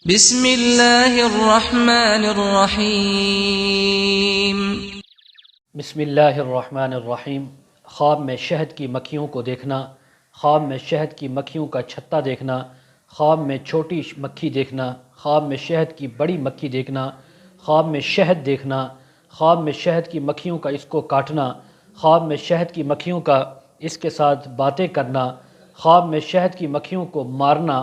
بسم اللہ الرحمن الرحیم۔ بسم اللہ الرحمن الرحیم۔ خواب میں شہد کی مکھیوں کو دیکھنا، خواب میں شہد کی مکھیوں کا چھتا دیکھنا، خواب میں چھوٹی مکھی دیکھنا، خواب میں شہد کی بڑی مکھی دیکھنا، خواب میں شہد دیکھنا، خواب میں شہد کی مکھیوں کا اس کو کاٹنا، خواب میں شہد کی مکھیوں کا اس کے ساتھ باتیں کرنا، خواب میں شہد کی مکھیوں کو مارنا،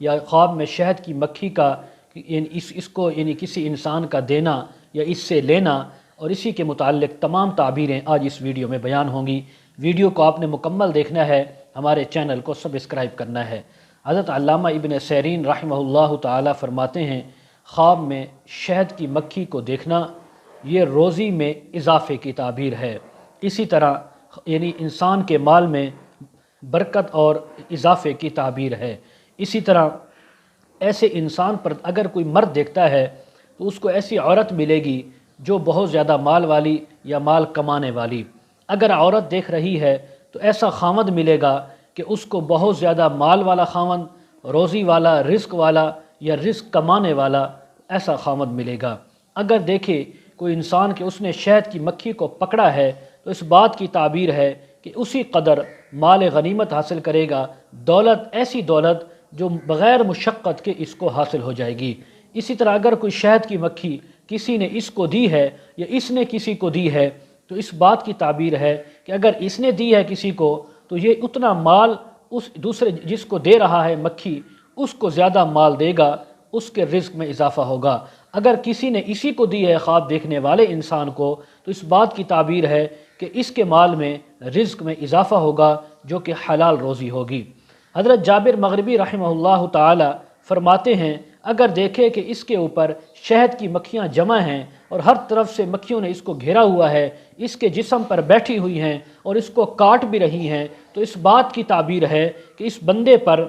یا خواب میں شہد کی مکھی کا اس کو کسی انسان کا دینا یا اس سے لینا، اور اسی کے متعلق تمام تعبیریں آج اس ویڈیو میں بیان ہوں گی۔ ویڈیو کو آپ نے مکمل دیکھنا ہے، ہمارے چینل کو سبسکرائب کرنا ہے۔ حضرت علامہ ابن سیرین رحمہ اللہ تعالی فرماتے ہیں، خواب میں شہد کی مکھی کو دیکھنا یہ روزی میں اضافے کی تعبیر ہے۔ اسی طرح انسان کے مال میں برکت اور اضافے کی تعبیر ہے۔ اسی طرح ایسے انسان پر اگر کوئی مرد دیکھتا ہے تو اس کو ایسی عورت ملے گی جو بہت زیادہ مال والی یا مال کمانے والی۔ اگر عورت دیکھ رہی ہے تو ایسا خاوند ملے گا کہ اس کو بہت زیادہ مال والا خاوند، روزی والا، رزق والا یا رزق کمانے والا ایسا خاوند ملے گا۔ اگر دیکھے کوئی انسان کہ اس نے شہد کی مکھی کو پکڑا ہے تو اس بات کی تعبیر ہے کہ اسی قدر مال غنیمت حاصل کرے گا، دولت، ایسی دولت جو بغیر مشقت کے اس کو حاصل ہو جائے گی۔ اسی طرح اگر کوئی شہد کی مکھی کسی نے اس کو دی ہے یا اس نے کسی کو دی ہے تو اس بات کی تعبیر ہے کہ اگر اس نے دی ہے کسی کو تو یہ اتنا مال اس دوسرے جس کو دے رہا ہے مکھی اس کو زیادہ مال دے گا، اس کے رزق میں اضافہ ہوگا۔ اگر کسی نے اسی کو دی ہے خواب دیکھنے والے انسان کو تو اس بات کی تعبیر ہے کہ اس کے مال میں رزق میں اضافہ ہوگا جو کہ حلال روزی ہوگی۔ حضرت جابر مغربی رحمہ اللہ تعالی فرماتے ہیں، اگر دیکھے کہ اس کے اوپر شہد کی مکھیاں جمع ہیں اور ہر طرف سے مکھیوں نے اس کو گھیرا ہوا ہے، اس کے جسم پر بیٹھی ہوئی ہیں اور اس کو کاٹ بھی رہی ہیں، تو اس بات کی تعبیر ہے کہ اس بندے پر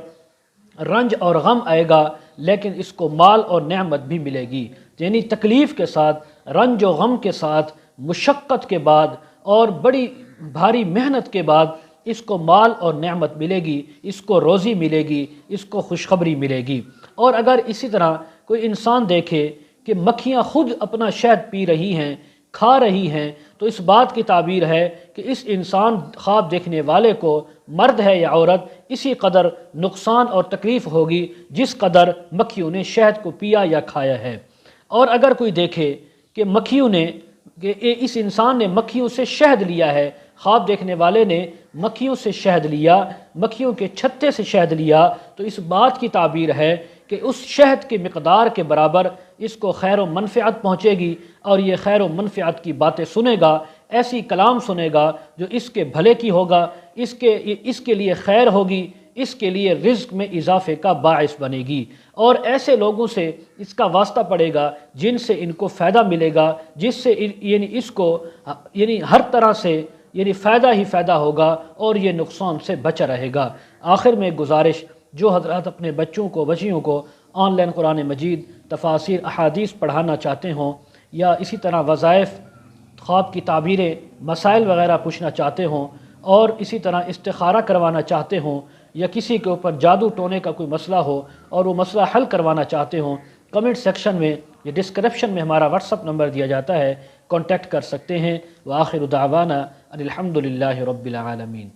رنج اور غم آئے گا لیکن اس کو مال اور نعمت بھی ملے گی۔ یعنی تکلیف کے ساتھ، رنج و غم کے ساتھ، مشقت کے بعد اور بڑی بھاری محنت کے بعد اس کو مال اور نعمت ملے گی، اس کو روزی ملے گی، اس کو خوشخبری ملے گی۔ اور اگر اسی طرح کوئی انسان دیکھے کہ مکھیاں خود اپنا شہد پی رہی ہیں، کھا رہی ہیں، تو اس بات کی تعبیر ہے کہ اس انسان خواب دیکھنے والے کو، مرد ہے یا عورت، اسی قدر نقصان اور تکلیف ہوگی جس قدر مکھیوں نے شہد کو پیا یا کھایا ہے۔ اور اگر کوئی دیکھے کہ اس انسان نے مکھیوں سے شہد لیا ہے، خواب دیکھنے والے نے مکھیوں سے شہد لیا، مکھیوں کے چھتے سے شہد لیا، تو اس بات کی تعبیر ہے کہ اس شہد کی مقدار کے برابر اس کو خیر و منفعت پہنچے گی، اور یہ خیر و منفعت کی باتیں سنے گا، ایسی کلام سنے گا جو اس کے بھلے کی ہوگا، اس کے لیے خیر ہوگی، اس کے لیے رزق میں اضافے کا باعث بنے گی، اور ایسے لوگوں سے اس کا واسطہ پڑے گا جن سے ان کو فائدہ ملے گا، جس سے اس کو ہر طرح سے فائدہ ہی فائدہ ہوگا اور یہ نقصان سے بچا رہے گا۔ آخر میں گزارش، جو حضرات اپنے بچوں کو، بچیوں کو آن لائن قرآن مجید، تفاسیر، احادیث پڑھانا چاہتے ہوں، یا اسی طرح وظائف، خواب کی تعبیریں، مسائل وغیرہ پوچھنا چاہتے ہوں، اور اسی طرح استخارہ کروانا چاہتے ہوں، یا کسی کے اوپر جادو ٹونے کا کوئی مسئلہ ہو اور وہ مسئلہ حل کروانا چاہتے ہوں، کمنٹ سیکشن میں یا ڈسکرپشن میں ہمارا واٹس ایپ نمبر دیا جاتا ہے، کانٹیکٹ کر سکتے ہیں۔ وآخر دعوانا ان الحمد للہ رب العالمین۔